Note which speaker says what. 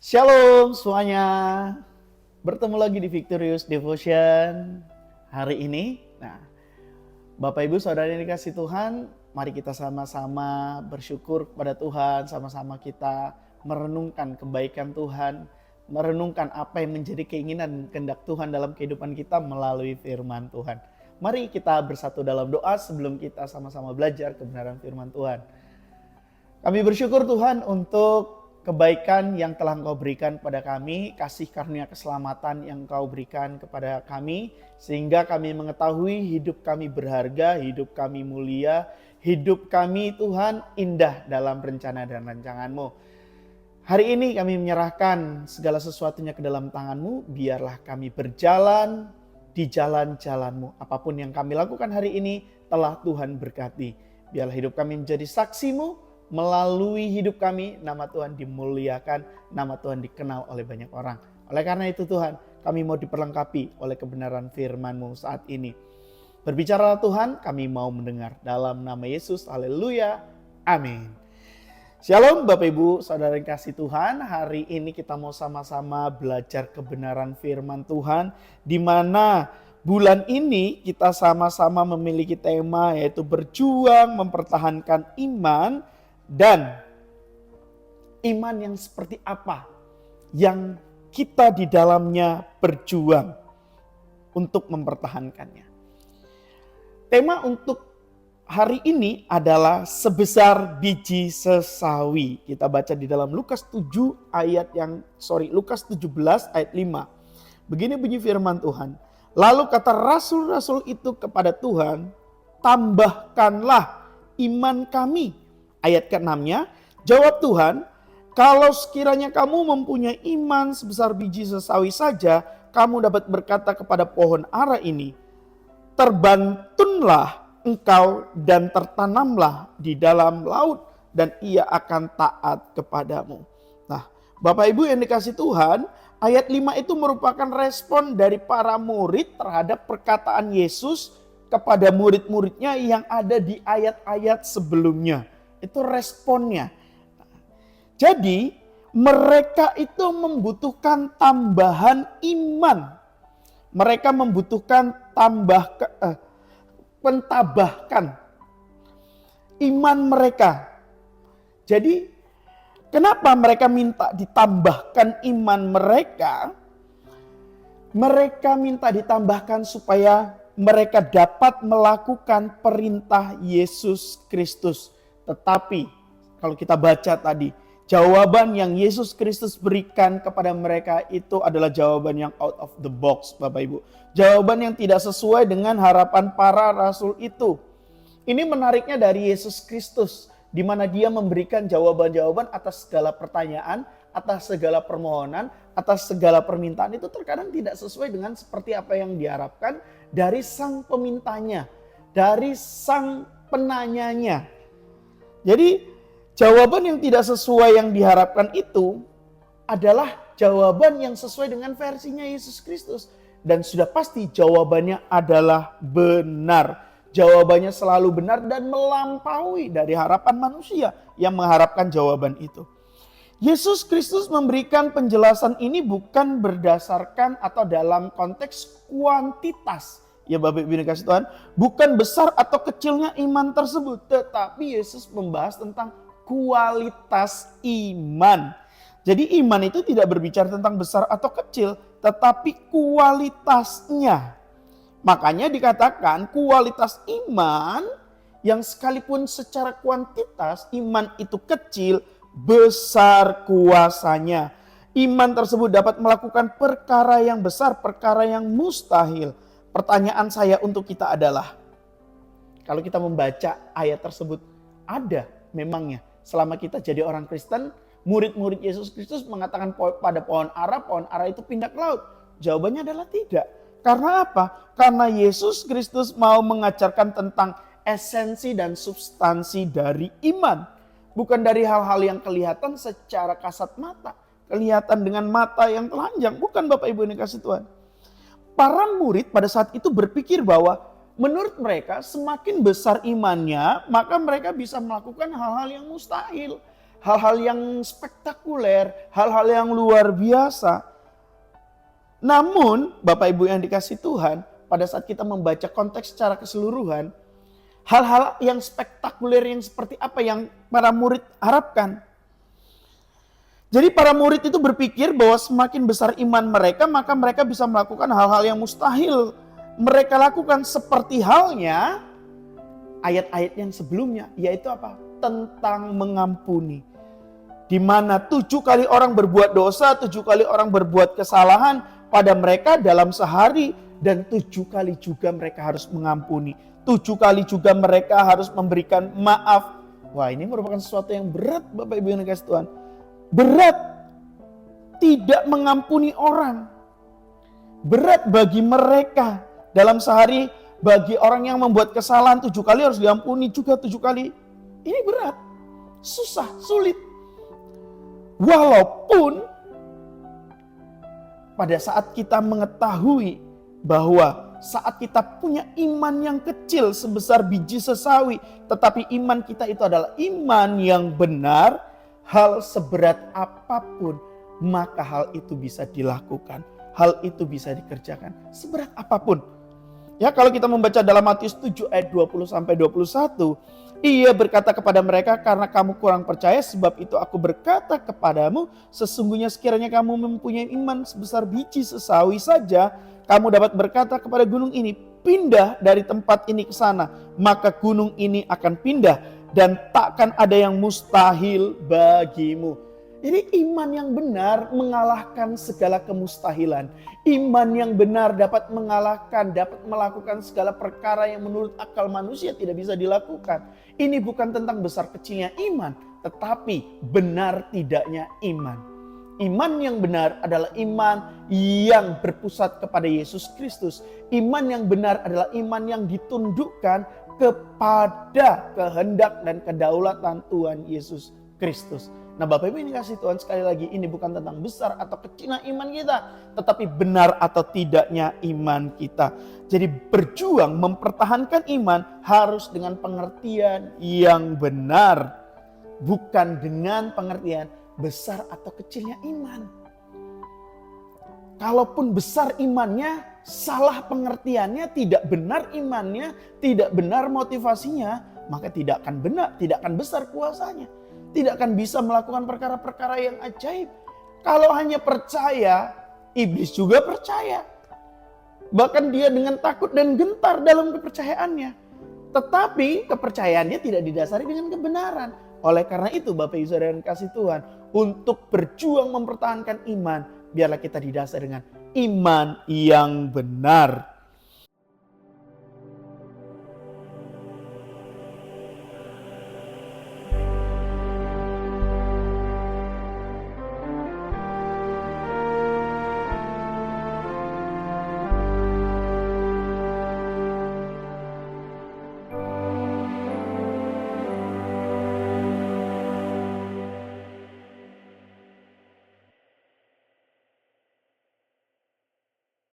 Speaker 1: Shalom semuanya. Bertemu lagi di Victorious Devotion hari ini. Nah, Bapak Ibu Saudara yang dikasih Tuhan, mari kita sama-sama bersyukur kepada Tuhan, sama-sama kita merenungkan kebaikan Tuhan, merenungkan apa yang menjadi keinginan kehendak Tuhan dalam kehidupan kita melalui firman Tuhan. Mari kita bersatu dalam doa sebelum kita sama-sama belajar kebenaran firman Tuhan. Kami bersyukur Tuhan untuk kebaikan yang telah Engkau berikan kepada kami, kasih karunia keselamatan yang Engkau berikan kepada kami, sehingga kami mengetahui hidup kami berharga, hidup kami mulia, hidup kami Tuhan indah dalam rencana dan rancangan-Mu. Hari ini kami menyerahkan segala sesuatunya ke dalam tangan-Mu, biarlah kami berjalan di jalan-jalan-Mu. Apapun yang kami lakukan hari ini telah Tuhan berkati. Biarlah hidup kami menjadi saksi-Mu. Melalui hidup kami, nama Tuhan dimuliakan, nama Tuhan dikenal oleh banyak orang. Oleh karena itu Tuhan, kami mau diperlengkapi oleh kebenaran firman-Mu saat ini. Berbicaralah Tuhan, kami mau mendengar. Dalam nama Yesus, haleluya, amin. Shalom Bapak Ibu, Saudara yang kasih Tuhan. Hari ini kita mau sama-sama belajar kebenaran firman Tuhan. Di mana bulan ini kita sama-sama memiliki tema yaitu berjuang mempertahankan iman. Dan iman yang seperti apa yang kita di dalamnya berjuang untuk mempertahankannya. Tema untuk hari ini adalah sebesar biji sesawi. Kita baca di dalam Lukas 17 ayat 5. Begini bunyi firman Tuhan. Lalu kata rasul-rasul itu kepada Tuhan, tambahkanlah iman kami. Ayat ke-6-nya, jawab Tuhan, kalau sekiranya kamu mempunyai iman sebesar biji sesawi saja, kamu dapat berkata kepada pohon ara ini, terbantunlah engkau dan tertanamlah di dalam laut dan ia akan taat kepadamu. Nah, Bapak Ibu yang dikasih Tuhan, ayat 5 itu merupakan respon dari para murid terhadap perkataan Yesus kepada murid-muridnya yang ada di ayat-ayat sebelumnya. Itu responnya. Jadi mereka itu membutuhkan tambahan iman. Mereka membutuhkan pentabahkan iman mereka. Jadi kenapa mereka minta ditambahkan iman mereka? Mereka minta ditambahkan supaya mereka dapat melakukan perintah Yesus Kristus. Tetapi kalau kita baca tadi, jawaban yang Yesus Kristus berikan kepada mereka itu adalah jawaban yang out of the box, Bapak Ibu. Jawaban yang tidak sesuai dengan harapan para rasul itu. Ini menariknya dari Yesus Kristus, di mana dia memberikan jawaban-jawaban atas segala pertanyaan, atas segala permohonan, atas segala permintaan itu terkadang tidak sesuai dengan seperti apa yang diharapkan dari sang pemintanya, dari sang penanyanya. Jadi jawaban yang tidak sesuai yang diharapkan itu adalah jawaban yang sesuai dengan versinya Yesus Kristus. Dan sudah pasti jawabannya adalah benar. Jawabannya selalu benar dan melampaui dari harapan manusia yang mengharapkan jawaban itu. Yesus Kristus memberikan penjelasan ini bukan berdasarkan atau dalam konteks kuantitas. Ya Bapak Ibu dikasih Tuhan, bukan besar atau kecilnya iman tersebut. Tetapi Yesus membahas tentang kualitas iman. Jadi iman itu tidak berbicara tentang besar atau kecil, tetapi kualitasnya. Makanya dikatakan kualitas iman yang sekalipun secara kuantitas iman itu kecil, besar kuasanya. Iman tersebut dapat melakukan perkara yang besar, perkara yang mustahil. Pertanyaan saya untuk kita adalah, kalau kita membaca ayat tersebut, ada memangnya selama kita jadi orang Kristen, murid-murid Yesus Kristus mengatakan pada pohon ara itu pindah ke laut? Jawabannya adalah tidak. Karena apa? Karena Yesus Kristus mau mengajarkan tentang esensi dan substansi dari iman. Bukan dari hal-hal yang kelihatan secara kasat mata. Kelihatan dengan mata yang telanjang. Bukan Bapak Ibu yang dikasih Tuhan. Para murid pada saat itu berpikir bahwa menurut mereka semakin besar imannya, maka mereka bisa melakukan hal-hal yang mustahil. hal-hal yang spektakuler, hal-hal yang luar biasa. Namun, Bapak Ibu yang dikasih Tuhan, pada saat kita membaca konteks secara keseluruhan, hal-hal yang spektakuler yang seperti apa yang para murid harapkan. Jadi para murid itu berpikir bahwa semakin besar iman mereka, maka mereka bisa melakukan hal-hal yang mustahil mereka lakukan, seperti halnya ayat-ayat yang sebelumnya, yaitu apa? Tentang mengampuni. Di mana 7 kali orang berbuat dosa, 7 kali orang berbuat kesalahan pada mereka dalam sehari, dan 7 kali juga mereka harus mengampuni. 7 kali juga mereka harus memberikan maaf. Wah, ini merupakan sesuatu yang berat, Bapak Ibu yang dikasih Tuhan. Berat tidak mengampuni orang. Berat bagi mereka dalam sehari, bagi orang yang membuat kesalahan 7 kali harus diampuni juga 7 kali. Ini berat, susah, sulit. Walaupun pada saat kita mengetahui bahwa saat kita punya iman yang kecil sebesar biji sesawi, tetapi iman kita itu adalah iman yang benar, hal seberat apapun, maka hal itu bisa dilakukan. Hal itu bisa dikerjakan. Seberat apapun. Ya, kalau kita membaca dalam Matius 7 ayat 20-21. Ia berkata kepada mereka, karena kamu kurang percaya, sebab itu aku berkata kepadamu, sesungguhnya sekiranya kamu mempunyai iman sebesar biji sesawi saja, kamu dapat berkata kepada gunung ini, pindah dari tempat ini ke sana. Maka gunung ini akan pindah. Dan takkan ada yang mustahil bagimu. Jadi iman yang benar mengalahkan segala kemustahilan. Iman yang benar dapat mengalahkan, dapat melakukan segala perkara yang menurut akal manusia tidak bisa dilakukan. Ini bukan tentang besar kecilnya iman, tetapi benar tidaknya iman. Iman yang benar adalah iman yang berpusat kepada Yesus Kristus. Iman yang benar adalah iman yang ditundukkan kepada kehendak dan kedaulatan Tuhan Yesus Kristus. Nah, Bapak Ibu ini kasih Tuhan, sekali lagi, ini bukan tentang besar atau kecilnya iman kita, tetapi benar atau tidaknya iman kita. Jadi berjuang mempertahankan iman harus dengan pengertian yang benar, bukan dengan pengertian besar atau kecilnya iman. Kalaupun besar imannya, salah pengertiannya, tidak benar imannya, tidak benar motivasinya, maka tidak akan benar, tidak akan besar kuasanya. Tidak akan bisa melakukan perkara-perkara yang ajaib. Kalau hanya percaya, iblis juga percaya. Bahkan dia dengan takut dan gentar dalam kepercayaannya. Tetapi kepercayaannya tidak didasari dengan kebenaran. Oleh karena itu, Bapak Ibu Saudara yang kasih Tuhan, untuk berjuang mempertahankan iman, biarlah kita didasari dengan iman yang benar.